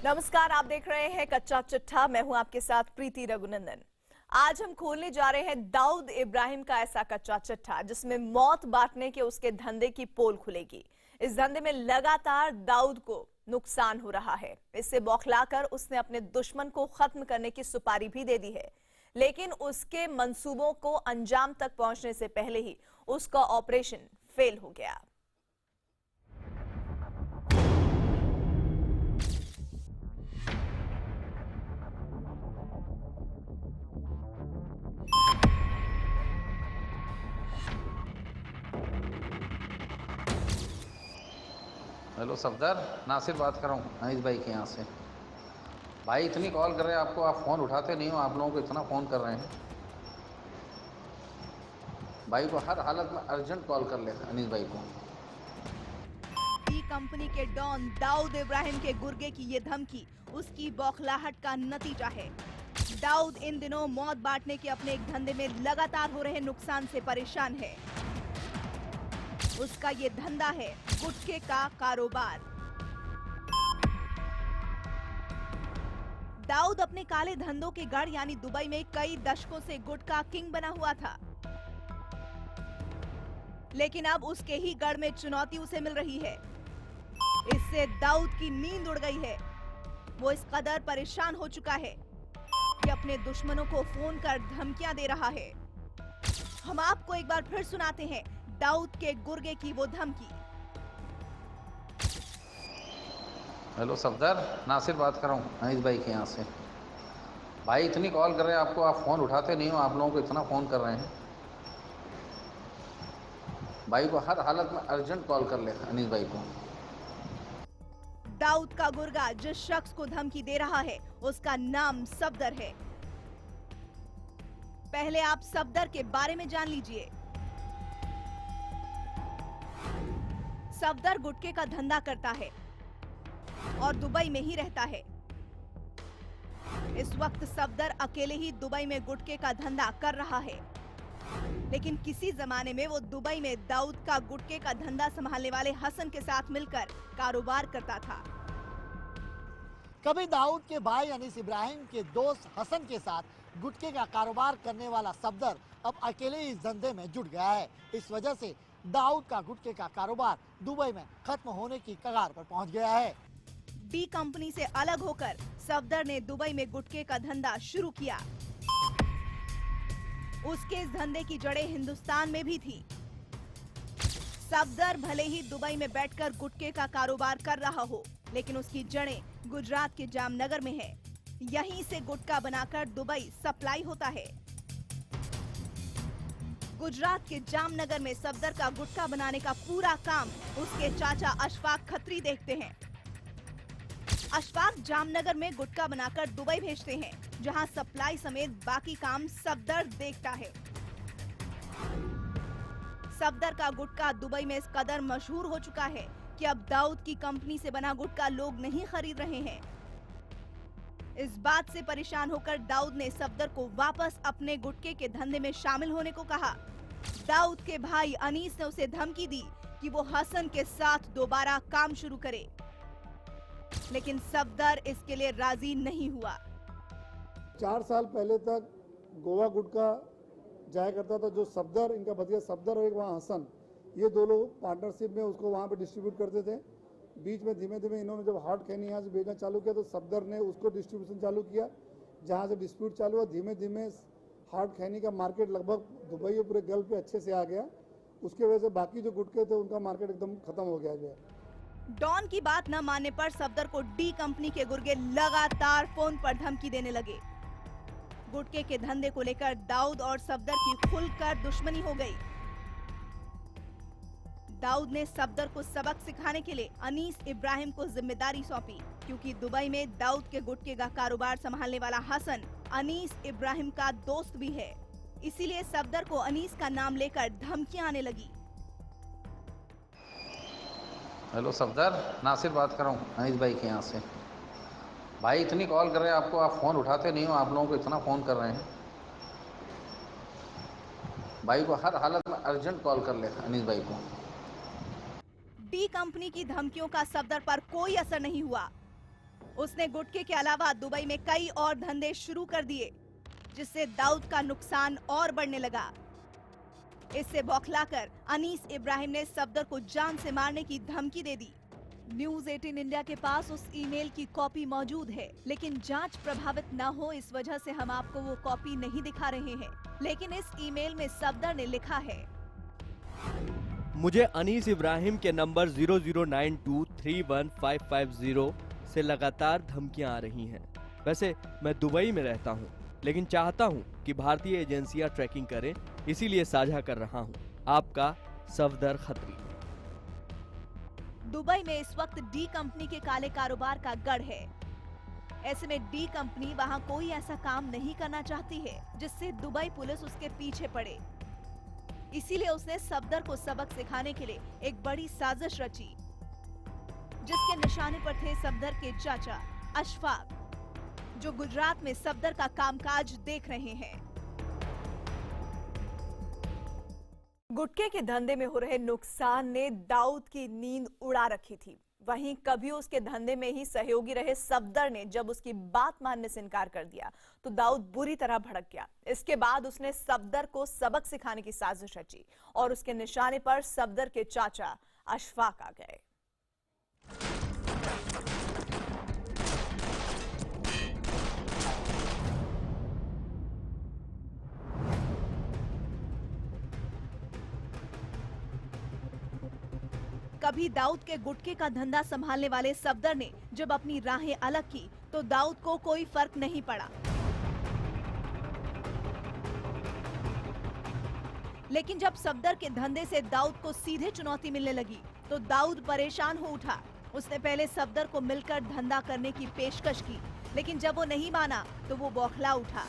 नमस्कार, आप देख रहे हैं कच्चा चिट्ठा। मैं हूं आपके साथ प्रीति रघुनंदन। आज हम खोलने जा रहे हैं दाऊद इब्राहिम का ऐसा कच्चा चिट्ठा जिसमें मौत बांटने के उसके धंधे की पोल खुलेगी। इस धंधे में लगातार दाऊद को नुकसान हो रहा है। इससे बौखलाकर उसने अपने दुश्मन को खत्म करने की सुपारी भी दे दी है, लेकिन उसके मंसूबों को अंजाम तक पहुंचने से पहले ही उसका ऑपरेशन फेल हो गया। हेलो सफदर, नासिर बात कर रहा हूँ अनीस भाई के यहाँ से। भाई इतनी कॉल कर रहे हैं आपको, आप फ़ोन उठाते नहीं हो। आप लोगों को इतना फ़ोन कर रहे हैं, भाई को हर हालत में अर्जेंट कॉल कर ले अनीस भाई को। डी कंपनी के डॉन दाऊद इब्राहिम के गुर्गे की ये धमकी उसकी बौखलाहट का नतीजा है। दाऊद इन दिनों मौत बांटने के अपने एक धंधे में लगातार हो रहे नुकसान से परेशान है। उसका ये धंधा है गुटखे का कारोबार। दाऊद अपने काले धंधों के गढ़ यानी दुबई में कई दशकों से गुटखा किंग बना हुआ था, लेकिन अब उसके ही गढ़ में चुनौती उसे मिल रही है। इससे दाऊद की नींद उड़ गई है। वो इस कदर परेशान हो चुका है कि अपने दुश्मनों को फोन कर धमकियां दे रहा है। हम आपको एक बार फिर सुनाते हैं दाऊद के गुर्गे की वो धमकी। हेलो सफदर, नासिर बात कर रहा हूँ अनीस भाई के यहाँ से। भाई इतनी कॉल कर रहे हैं आपको, आप फ़ोन उठाते नहीं हो। आप लोगों को इतना फ़ोन कर रहे हैं, भाई को हर हालत में अर्जेंट कॉल कर ले अनीस भाई को। दाऊद का गुर्गा जिस शख्स को धमकी दे रहा है उसका नाम सफदर है। पहले आप सफदर के बारे में जान लीजिए। सफदर गुटखे का धंधा करता है और दुबई में ही रहता है। इस वक्त सफदर अकेले ही दुबई में गुटखे का धंधा कर रहा है, लेकिन किसी जमाने में वो दुबई में दाऊद का गुटखे का धंधा संभालने वाले हसन के साथ मिलकर कारोबार करता था। कभी दाऊद के भाई अनीस इब्राहिम के दोस्त हसन के साथ गुटखे का कारोबार करने वाला सफदर अब अकेले इस धंधे में जुट गया है। इस वजह से दाऊद का गुटखे का कारोबार दुबई में खत्म होने की कगार पर पहुंच गया है। डी कंपनी से अलग होकर सफदर ने दुबई में गुटखे का धंधा शुरू किया। उसके इस धंधे की जड़ें हिंदुस्तान में भी थी। सफदर भले ही दुबई में बैठकर गुटखे का कारोबार कर रहा हो, लेकिन उसकी जड़ें गुजरात के जामनगर में है। यहीं से गुटखा बनाकर दुबई सप्लाई होता है। गुजरात के जामनगर में सफदर का गुटखा बनाने का पूरा काम उसके चाचा अशफाक खत्री देखते हैं। अशफाक जामनगर में गुटखा बनाकर दुबई भेजते हैं, जहां सप्लाई समेत बाकी काम सफदर देखता है। सफदर का गुटखा दुबई में इस कदर मशहूर हो चुका है कि अब दाऊद की कंपनी से बना गुटखा लोग नहीं खरीद रहे हैं। इस बात से परेशान होकर दाऊद ने सफदर को वापस अपने गुटखे के धंधे में शामिल होने को कहा। दाऊद के भाई अनीस ने उसे धमकी दी कि वो हसन के साथ दोबारा काम शुरू करे, लेकिन सफदर इसके लिए राजी नहीं हुआ। 4 साल पहले तक गोवा गुटखा जाया करता था, जो सफदर, इनका भतीजा सफदर और एक वहाँ हसन, ये दो लोग पार्टनरशिप में उसको वहाँ पे डिस्ट्रीब्यूट करते थे। बीच में धीमे धीमे इन्होंने जब हार्ड खैनी यहाँ से भेजना चालू किया तो सफदर ने उसको डिस्ट्रीब्यूशन चालू किया। जहाँ से डिस्प्यूट चालू हुआ, धीमे धीमे हार्ड खैनी का मार्केट लगभग दुबई और पूरे गल्फ पे अच्छे से आ गया। उसके वजह से बाकी जो गुटखे थे उनका मार्केट एकदम खत्म हो गया है। डॉन की बात न मानने पर सफदर को डी कंपनी के गुर्गे लगातार फोन पर धमकी देने लगे। गुटखे के धंधे को लेकर दाऊद और सफदर की खुलकर दुश्मनी हो गई। दाऊद ने सफदर को सबक सिखाने के लिए अनीस इब्राहिम को जिम्मेदारी सौंपी, क्योंकि दुबई में दाऊद के गुटखे का कारोबार संभालने वाला हसन अनीस इब्राहिम का दोस्त भी है। इसीलिए सफदर को अनीस का नाम लेकर धमकियां आने लगी। हेलो सफदर, नासिर बात कर रहा हूँ अनीस भाई के यहाँ से। भाई इतनी कॉल कर रहे हैं आपको, आप फ़ोन उठाते नहीं हो। आप लोगों को इतना फ़ोन कर रहे हैं, भाई को हर हालत में अर्जेंट कॉल कर ले अनीस भाई को। डी कंपनी की धमकियों का सफदर पर कोई असर नहीं हुआ। उसने गुटखे के अलावा दुबई में कई और धंधे शुरू कर दिए, जिससे दाऊद का नुकसान और बढ़ने लगा। इससे बौखलाकर अनीस इब्राहिम ने सफदर को जान से मारने की धमकी दे दी। न्यूज 18 इंडिया के पास उस ईमेल की कॉपी मौजूद है, लेकिन जांच प्रभावित न हो इस वजह से हम आपको वो कॉपी नहीं दिखा रहे हैं। लेकिन इस ईमेल में सफदर ने लिखा है, मुझे अनीस इब्राहिम के नंबर 0092315550 से लगातार धमकियां आ रही हैं। वैसे मैं दुबई में रहता हूं, लेकिन चाहता हूं कि भारतीय एजेंसियां ट्रैकिंग करें, इसीलिए साझा कर रहा हूं। आपका सफदर खत्री। दुबई में इस वक्त डी कंपनी के काले कारोबार का गढ़ है। ऐसे में डी कंपनी वहां कोई ऐसा काम नहीं करना चाहती है जिससे दुबई पुलिस उसके पीछे पड़े। इसीलिए उसने सफदर को सबक सिखाने के लिए एक बड़ी साजिश रची, जिसके निशाने पर थे सफदर के चाचा अशफाक, जो गुजरात में सफदर का कामकाज देख रहे हैं। गुटखे के धंधे में हो रहे नुकसान ने दाऊद की नींद उड़ा रखी थी। वहीं कभी उसके धंधे में ही सहयोगी रहे सफदर ने जब उसकी बात मानने से इनकार कर दिया तो दाऊद बुरी तरह भड़क गया। इसके बाद उसने सफदर को सबक सिखाने की साजिश रची और उसके निशाने पर सफदर के चाचा अशफाक आ गए। कभी दाऊद के गुटखे का धंधा संभालने वाले सफदर ने जब अपनी राहें अलग की तो दाऊद को कोई फर्क नहीं पड़ा। लेकिन जब सफदर के धंधे से दाऊद को सीधे चुनौती मिलने लगी तो दाऊद परेशान हो उठा। उसने पहले सफदर को मिलकर धंधा करने की पेशकश की, लेकिन जब वो नहीं माना तो वो बौखला उठा।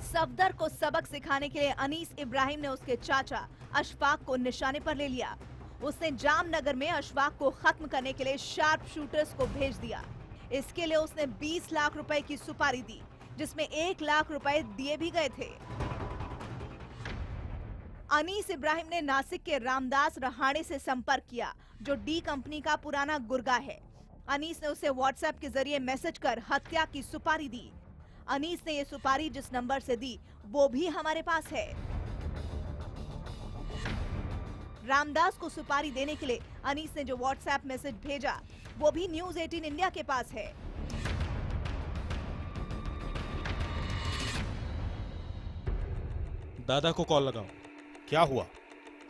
सफदर को सबक सिखाने के लिए अनीस इब्राहिम ने उसके चाचा अशफाक को निशाने पर ले लिया। उसने जामनगर में अशफाक को खत्म करने के लिए शार्प शूटर्स को भेज दिया। इसके लिए उसने 20 लाख रुपए की सुपारी दी, जिसमें 1 लाख रुपए दिए भी गए थे। अनीस इब्राहिम ने नासिक के रामदास रहाणे से संपर्क किया, जो डी कंपनी का पुराना गुर्गा है। अनीस ने उसे व्हाट्सएप के जरिए मैसेज कर हत्या की सुपारी दी। अनीस ने ये सुपारी जिस नंबर से दी वो भी हमारे पास है। रामदास को सुपारी देने के लिए अनीस ने जो व्हाट्सएप मैसेज भेजा वो भी न्यूज 18 इंडिया के पास है। दादा को कॉल लगाओ। क्या हुआ?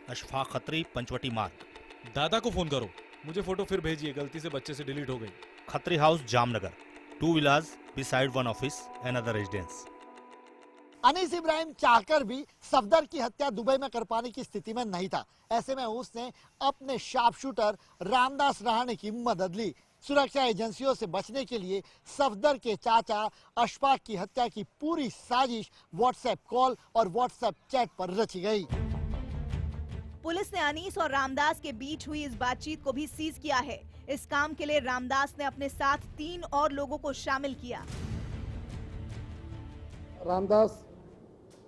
अशफाक खत्री, पंचवटी मार्ग। दादा को फोन करो। मुझे फोटो फिर भेजिए, गलती से बच्चे से डिलीट हो गई। Khatri house, Jamnagar. 2 wheelers beside one office, another residence. Anees Ibrahim चाहकर भी सफदर की हत्या दुबई में कर पाने की स्थिति में नहीं था। ऐसे में उसने अपने शार्प शूटर रामदास रहाणे की मदद ली। सुरक्षा एजेंसियों से बचने के लिए सफदर के चाचा अशफाक की हत्या की पूरी साजिश व्हाट्सएप कॉल और व्हाट्सएप चैट पर रची गई। पुलिस ने अनीस और रामदास के बीच हुई इस बातचीत को भी सीज किया है। इस काम के लिए रामदास ने अपने साथ 3 और लोगों को शामिल किया। रामदास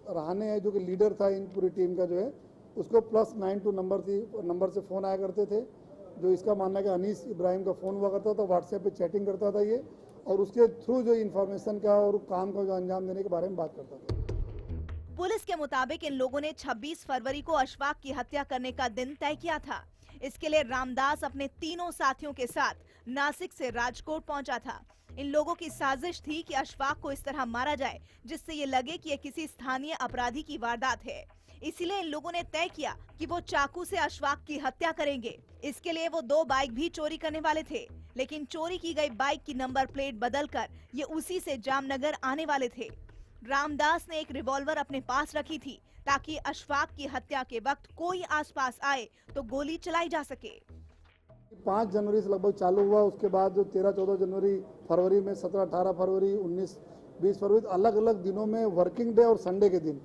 रहाणे है जो कि लीडर था इन पूरी टीम का, जो है उसको +92 नंबर से फ़ोन आया करते थे, जो इसका मानना है कि अनीस इब्राहिम का फ़ोन हुआ करता था, व्हाट्सएप पे चैटिंग करता था ये, और उसके थ्रू जो इन्फॉर्मेशन का और काम का जो अंजाम देने के बारे में बात करता था। पुलिस के मुताबिक इन लोगों ने 26 फरवरी को अशफाक की हत्या करने का दिन तय किया था। इसके लिए रामदास अपने तीनों साथियों के साथ नासिक से राजकोट पहुंचा था। इन लोगों की साजिश थी कि अशफाक को इस तरह मारा जाए जिससे ये लगे कि ये किसी स्थानीय अपराधी की वारदात है। इसीलिए इन लोगों ने तय किया कि वो चाकू से अशफाक की हत्या करेंगे। इसके लिए वो 2 बाइक भी चोरी करने वाले थे, लेकिन चोरी की गई बाइक की नंबर प्लेट बदलकर ये उसी से जामनगर आने वाले थे। रामदास ने एक रिवॉल्वर अपने पास रखी थी ताकि अशफाक की हत्या के वक्त कोई आसपास आए तो गोली चलाई जा सके। 5 जनवरी से लगभग चालू हुआ। उसके बाद जो 13-14 जनवरी, फरवरी में 17-18 फरवरी, 19-20 फरवरी, अलग अलग दिनों में वर्किंग डे और संडे के दिन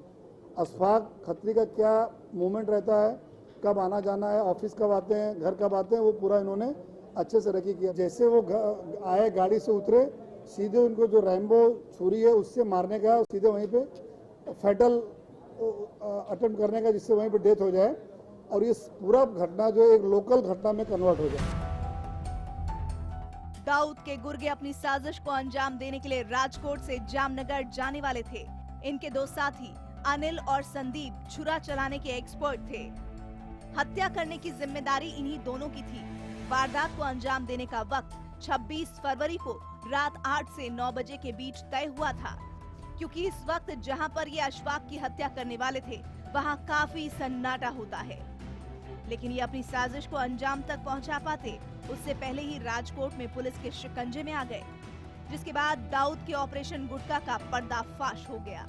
अशफाक खत्री का क्या मूवमेंट रहता है, कब आना जाना है, ऑफिस कब आते हैं, घर कब आते हैं, वो पूरा इन्होंने अच्छे से रेकी किया। जैसे वो आए, गाड़ी से उतरे, सीधे उनको जो रैम्बो छुरी है उससे मारने का, सीधे वहीं पे फैटल अटेम्प्ट करने का, जिससे वहीं पे डेथ हो जाए। और ये पूरा घटना जो है एक लोकल घटना में कन्वर्ट हो जाए। दाऊद के गुर्गे अपनी साजिश को अंजाम देने के लिए राजकोट से जामनगर जाने वाले थे। इनके दो साथी अनिल और संदीप छुरा चलाने के एक्सपर्ट थे। हत्या करने की जिम्मेदारी इन्हीं दोनों की थी। वारदात को अंजाम देने का वक्त 26 फरवरी को रात 8 से 9 बजे के बीच तय हुआ था, क्योंकि इस वक्त जहां पर ये अशफाक की हत्या करने वाले थे वहां काफी सन्नाटा होता है। लेकिन ये अपनी साजिश को अंजाम तक पहुंचा पाते उससे पहले ही राजकोट में पुलिस के शिकंजे में आ गए, जिसके बाद दाऊद के ऑपरेशन गुटका का पर्दाफाश हो गया।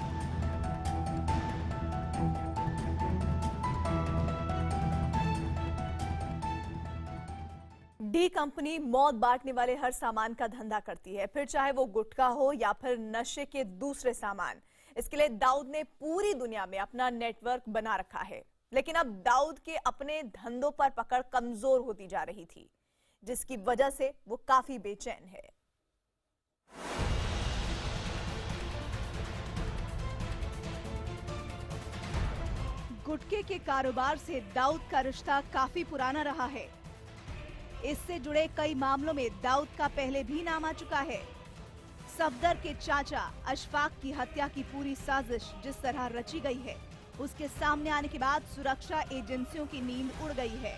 डी कंपनी मौत बांटने वाले हर सामान का धंधा करती है, फिर चाहे वो गुटखा हो या फिर नशे के दूसरे सामान। इसके लिए दाऊद ने पूरी दुनिया में अपना नेटवर्क बना रखा है। लेकिन अब दाऊद के अपने धंधों पर पकड़ कमजोर होती जा रही थी, जिसकी वजह से वो काफी बेचैन है। गुटके के कारोबार से दाऊद का रिश्ता काफी पुराना रहा है। इससे जुड़े कई मामलों में दाऊद का पहले भी नाम आ चुका है। सफदर के चाचा अशफाक की हत्या की पूरी साजिश जिस तरह रची गई है, उसके सामने आने के बाद सुरक्षा एजेंसियों की नींद उड़ गई है,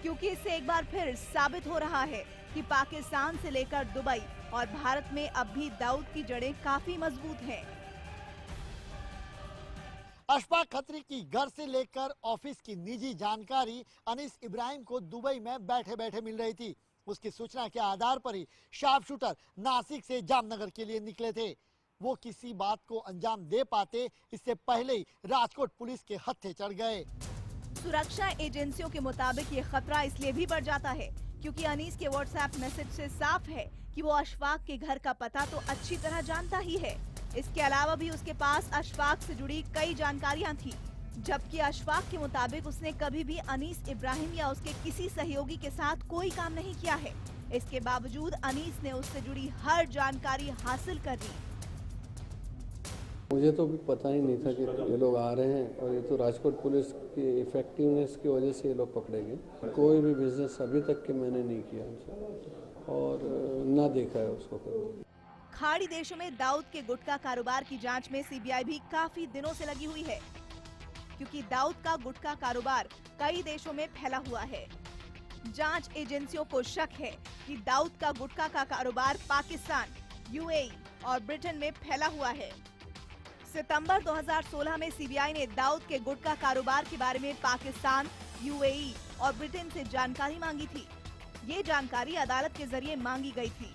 क्योंकि इससे एक बार फिर साबित हो रहा है कि पाकिस्तान से लेकर दुबई और भारत में अब भी दाऊद की जड़ें काफी मजबूत हैं। अशफाक खत्री की घर से लेकर ऑफिस की निजी जानकारी अनीस इब्राहिम को दुबई में बैठे बैठे मिल रही थी। उसकी सूचना के आधार पर ही शार्प शूटर नासिक से जामनगर के लिए निकले थे। वो किसी बात को अंजाम दे पाते इससे पहले ही राजकोट पुलिस के हत्थे चढ़ गए। सुरक्षा एजेंसियों के मुताबिक ये खतरा इसलिए भी बढ़ जाता है क्योंकि अनीस के व्हाट्सएप मैसेज से साफ है कि वो अशफाक के घर का पता तो अच्छी तरह जानता ही है। इसके अलावा भी उसके पास अशफाक से जुड़ी कई जानकारियां थी, जबकि अशफाक के मुताबिक उसने कभी भी अनीस इब्राहिम या उसके किसी सहयोगी के साथ कोई काम नहीं किया है। इसके बावजूद अनीस ने उससे जुड़ी हर जानकारी हासिल कर ली। मुझे तो भी पता ही नहीं था कि ये लोग आ रहे हैं, और ये तो राजकोट पुलिस की इफेक्टिवनेस की वजह से ये लोग पकड़े गए। कोई भी बिजनेस अभी तक के मैंने नहीं किया उनसे और ना देखा है उसको कभी। खाड़ी देशों में दाऊद के गुटखा कारोबार की जांच में सीबीआई भी काफी दिनों से लगी हुई है, क्योंकि दाऊद का गुटखा कारोबार कई देशों में फैला हुआ है। जांच एजेंसियों को शक है कि दाऊद का गुटखा का कारोबार पाकिस्तान, यूएई और ब्रिटेन में फैला हुआ है। सितंबर 2016 में सीबीआई ने दाऊद के गुटखा कारोबार के बारे में पाकिस्तान, यूएई और ब्रिटेन से जानकारी मांगी थी। ये जानकारी अदालत के जरिए मांगी गई थी।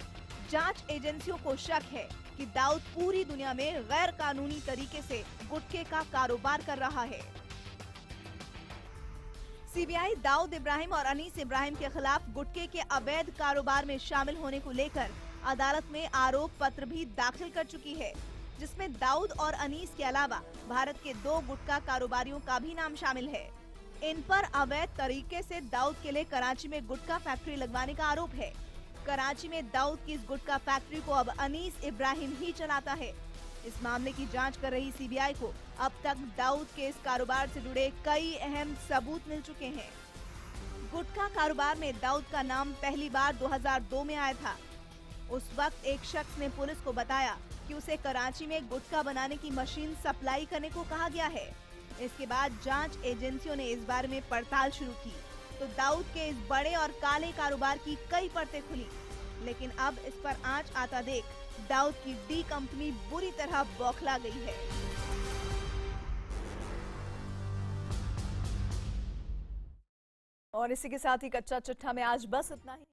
जांच एजेंसियों को शक है कि दाऊद पूरी दुनिया में गैर कानूनी तरीके से गुटखे का कारोबार कर रहा है। सीबीआई दाऊद इब्राहिम और अनीस इब्राहिम के खिलाफ गुटखे के अवैध कारोबार में शामिल होने को लेकर अदालत में आरोप पत्र भी दाखिल कर चुकी है, जिसमें दाऊद और अनीस के अलावा भारत के 2 गुटखा कारोबारियों का भी नाम शामिल है। इन पर अवैध तरीके से दाऊद के लिए कराची में गुटखा फैक्ट्री लगवाने का आरोप है। कराची में दाऊद की इस गुटखा फैक्ट्री को अब अनीस इब्राहिम ही चलाता है। इस मामले की जांच कर रही सीबीआई को अब तक दाऊद के इस कारोबार से जुड़े कई अहम सबूत मिल चुके हैं। गुटखा कारोबार में दाऊद का नाम पहली बार 2002 में आया था। उस वक्त एक शख्स ने पुलिस को बताया कि उसे कराची में गुटखा बनाने की मशीन सप्लाई करने को कहा गया है। इसके बाद जांच एजेंसियों ने इस बारे में पड़ताल शुरू की तो दाऊद के इस बड़े और काले कारोबार की कई परतें खुली। लेकिन अब इस पर आंच आता देख दाऊद की डी कंपनी बुरी तरह बौखला गई है। और इसी के साथ ही कच्चा चिट्ठा में आज बस इतना ही।